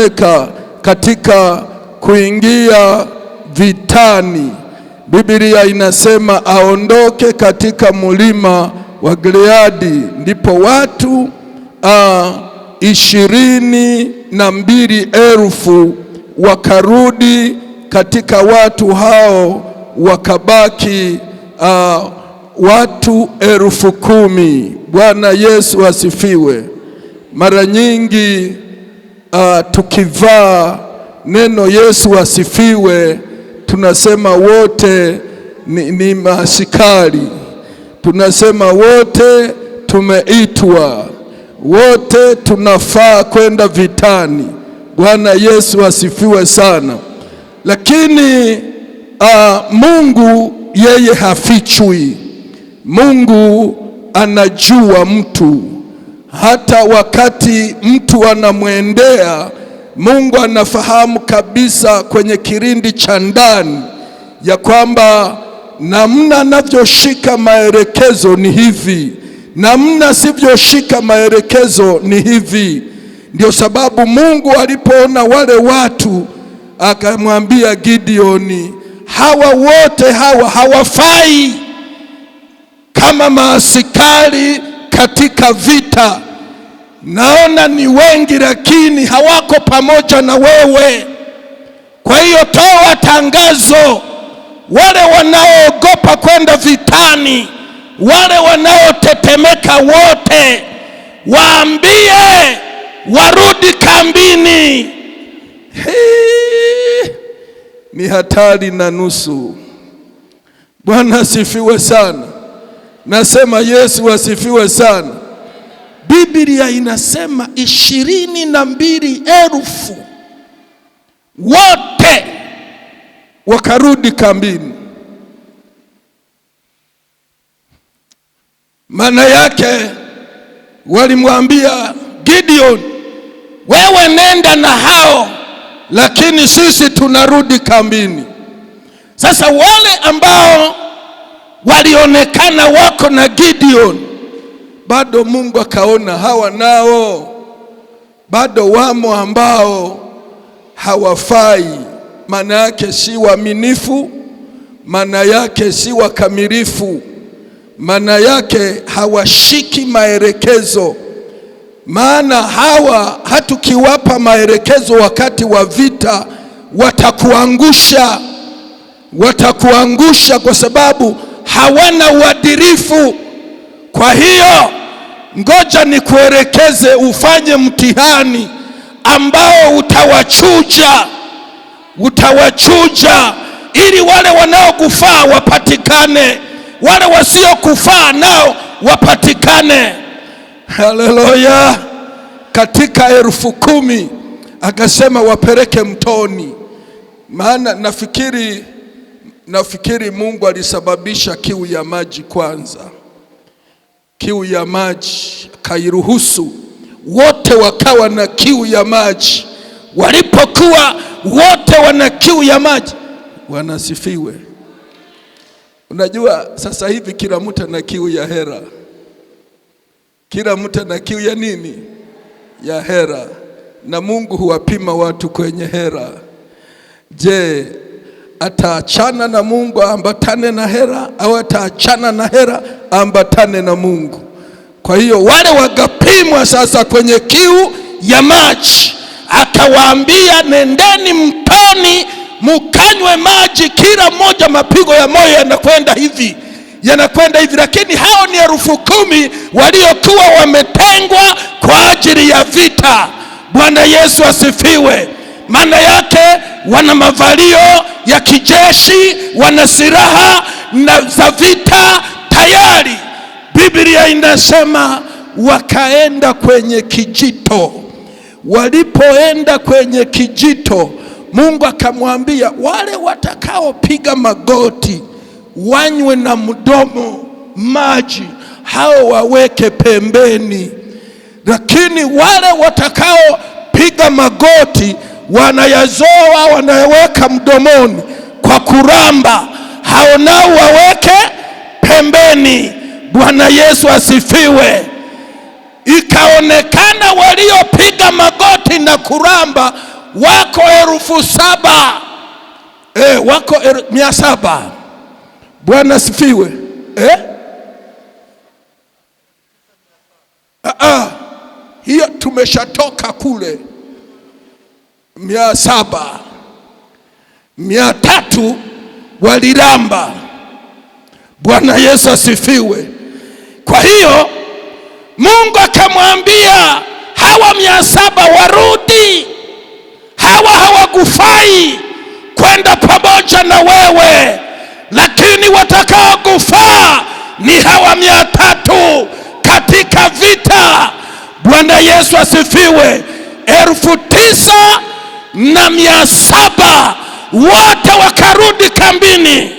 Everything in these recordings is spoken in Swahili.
meka katika kuingia vitani. Biblia inasema aondoke katika mulima wa Gileadi. Ndipo watu 22,000 wakarudi katika watu hao, wakabaki watu 10,000. Bwana Yesu asifiwe. Mara nyingi tukivaa neno Yesu asifiwe, tunasema wote ni maaskari, tunasema wote tumeitwa, wote tunafaa kwenda vitani. Bwana Yesu asifiwe sana. Lakini Mungu yeye hafichwi. Mungu anajua mtu. Hata wakati mtu anamwendea, Mungu anafahamu kabisa kwenye kirindi cha ndani ya kwamba namna anavyoshika maelekezo ni hivi, namna sivyoshika maelekezo ni hivi. Ndio sababu Mungu alipoona wale watu akamwambia Gideoni, hawa wote hawa hawafai kama maaskari katika vita. Naona ni wengi lakini hawako pamoja na wewe. Kwa hiyo toa tangazo, wale wanaoogopa kwenda vitani, wale wanaotetemeka wote, waambie warudi kambini. Ni hatari na nusu. Bwana asifiwe sana. Nasema Yesu asifiwe sana. Biblia inasema 22,000 wote wakarudi kambini. Maana yake walimwambia Gideon, wewe nenda na hao, lakini sisi tunarudi kambini. Sasa wale ambao walionekana wako na Gideon, bado Mungu akaona hawa nao bado wamo ambao hawafai. Maana yake si waaminifu, maana yake si wakamilifu, maana yake hawashiki maelekezo. Maana hawa hatukiwapa maelekezo wakati wa vita, watakuangusha, watakuangusha kwa sababu hawana uadilifu. Kwa hiyo ngoja nikuelekeze ufanye mtihani ambao utawachuja ili wale wanaokufaa wapatikane, wale wasiokufaa nao wapatikane. Haleluya. Katika 10,000 akasema wapeleke mtoni. Maana nafikiri Mungu alisababisha kiu ya maji kwanza. Kiu ya maji kairuhusu wote wakawa na kiu ya maji. Walipokuwa wote wana kiu ya maji, wanasifiwe. Unajua sasa hivi kila mtu ana kiu ya hera. Kila mtu ana kiu ya nini? Ya hera. Na Mungu huwapima watu kwenye hera. Je, ataachana na Mungu ambatane na hera, au ataachana na hera ambatane na Mungu? Kwa hiyo wale wakapimwa sasa kwenye kiu ya maji. Akawaambia, nendeni mtoni mukanywe maji, kila mmoja mapigo ya moyo yanakwenda hivi, yanakwenda hivi. Lakini hao ni 10,000 waliokuwa wametengwa kwa ajili ya vita. Bwana Yesu asifiwe. Maana yake wana mavalio ya kijeshi, wana silaha za vita tayari. Biblia inasema wakaenda kwenye kijito. Walipoenda kwenye kijito, Mungu akamwambia wale watakaopiga magoti wanywe na mdomo maji, hao waweke pembeni. Lakini wale watakaopiga magoti wanayazoa, wanayaweka mdomoni kwa kuramba, hao nao waweke pembeni. Bwana Yesu asifiwe. Ikaonekana waliopiga magoti magoti na kuramba wako 7,000. Wako 700. Bwana sifiwe. Hiyo tumeshatoka kule 700. 300 waliramba. Bwana Yesu asifiwe. Kwa hiyo Mungu akamwambia hawa 700 warudi. Hawa hawakufai kwenda pamoja na wewe, lakini watakao kufaa ni hawa 300 katika vita. Bwana Yesu asifiwe. 9,700 wote wakarudi kambini,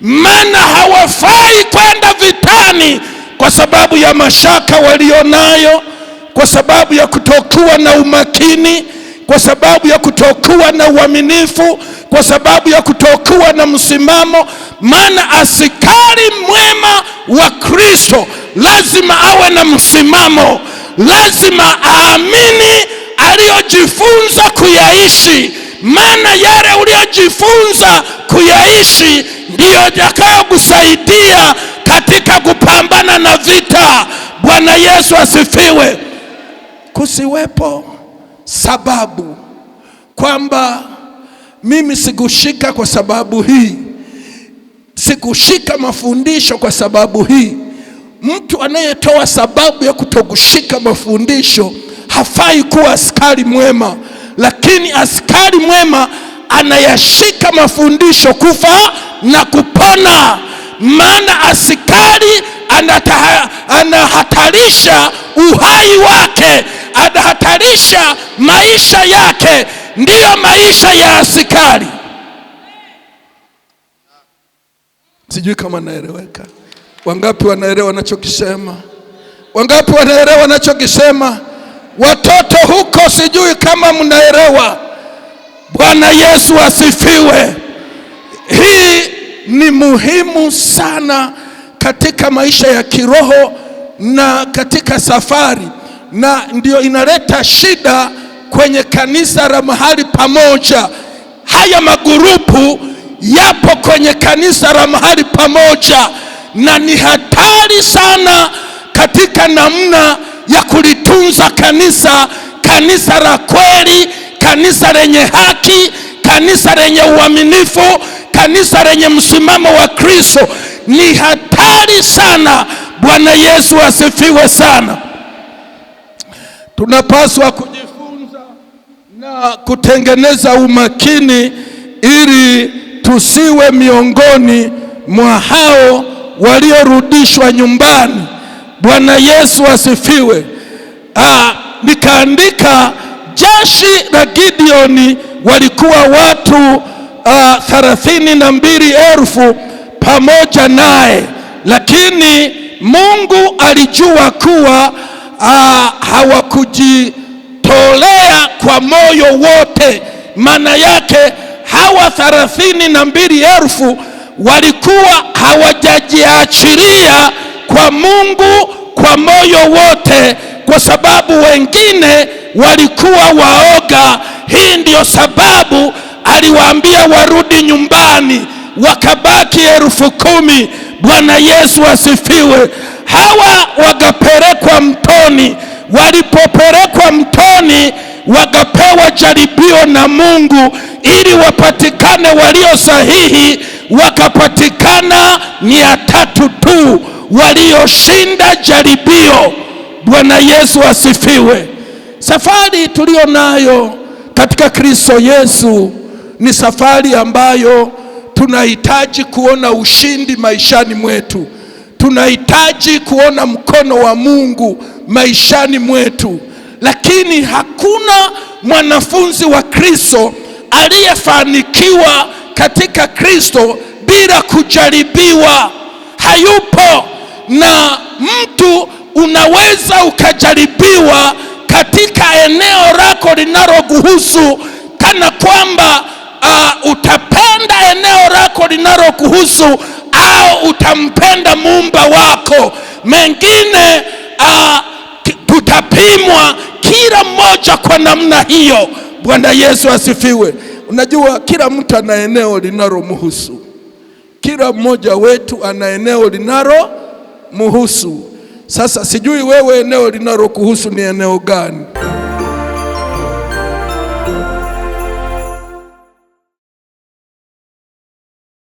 maana hawafai kwenda vitani kwa sababu ya mashaka walionayo, kwa sababu ya kutokuwa na umakini, kwa sababu ya kutokuwa na uaminifu, kwa sababu ya kutokuwa na msimamo. Maana askari mwema wa Kristo lazima awe na msimamo, lazima aamini aliyojifunza kuyaishi, maana yale uliyojifunza kuyaishi ndiyo yatakayokusaidia katika kupambana na vita. Bwana Yesu asifiwe. Kusiwepo sababu kwamba mimi sikushika kwa sababu hii, sikushika mafundisho kwa sababu hii. Mtu anayetoa sababu ya kutokushika mafundisho hafai kuwa askari mwema. Lakini askari mwema anayashika mafundisho kufa na kupona. Maana askari anahatarisha uhai wake, anahatarisha maisha yake. Ndiyo maisha ya askari. Sijui kama naeleweka. Wangapi wanaelewa nachokisema? Wangapi wanaelewa nachokisema? Watoto huko sijui kama mnaelewa. Bwana Yesu asifiwe. Hii ni muhimu sana katika maisha ya kiroho na katika safari, na ndio inaleta shida kwenye kanisa la mahali pamoja. Haya magurupu yapo kwenye kanisa la mahali pamoja, na ni hatari sana katika namna ya kulitunza kanisa, kanisa la kweli, kanisa lenye haki, kanisa lenye uaminifu, kanisa lenye msimamo wa Kristo. Ni hatari sana. Bwana Yesu asifiwe sana. Tunapaswa kujifunza na kutengeneza umakini ili tusiwe miongoni mwa hao waliorudishwa nyumbani. Bwana Yesu asifiwe. Nikaandika jeshi la Gideoni walikuwa watu 32,000 pamoja naye, lakini Mungu alijua kuwa hawakujitolea kwa moyo wote. Maana yake hawa 32,000 walikuwa hawajajiachilia kwa Mungu kwa moyo wote, kwa sababu wengine walikuwa waoga. Hii ndio sababu aliwaambia warudi nyumbani, wakabaki 10,000. Bwana Yesu asifiwe. Hawa wakapelekwa mtoni. Walipopelekwa mtoni, wakapewa jaribio na Mungu ili wapatikane walio sahihi. Wakapatikana 300 tu walioshinda jaribio. Bwana Yesu asifiwe. Safari tulio nayo katika Kristo Yesu ni safari ambayo tunahitaji kuona ushindi maishani mwetu. Tunahitaji kuona mkono wa Mungu maishani mwetu. Lakini hakuna mwanafunzi wa Kristo aliyefanikiwa katika Kristo bila kujaribiwa. Hayupo. Na mtu unaweza ukajaribiwa katika eneo lako linalokuhusu, kana kwamba utapenda eneo lako linalokuhusu au utampenda muumba wako. Mengine tutapimwa kila moja kwa namna hiyo. Bwana Yesu asifiwe. Unajua kila mtu ana eneo linalomhusu. Kila mmoja wetu ana eneo linalomhusu. Sasa sijui wewe eneo linalokuhusu ni eneo gani?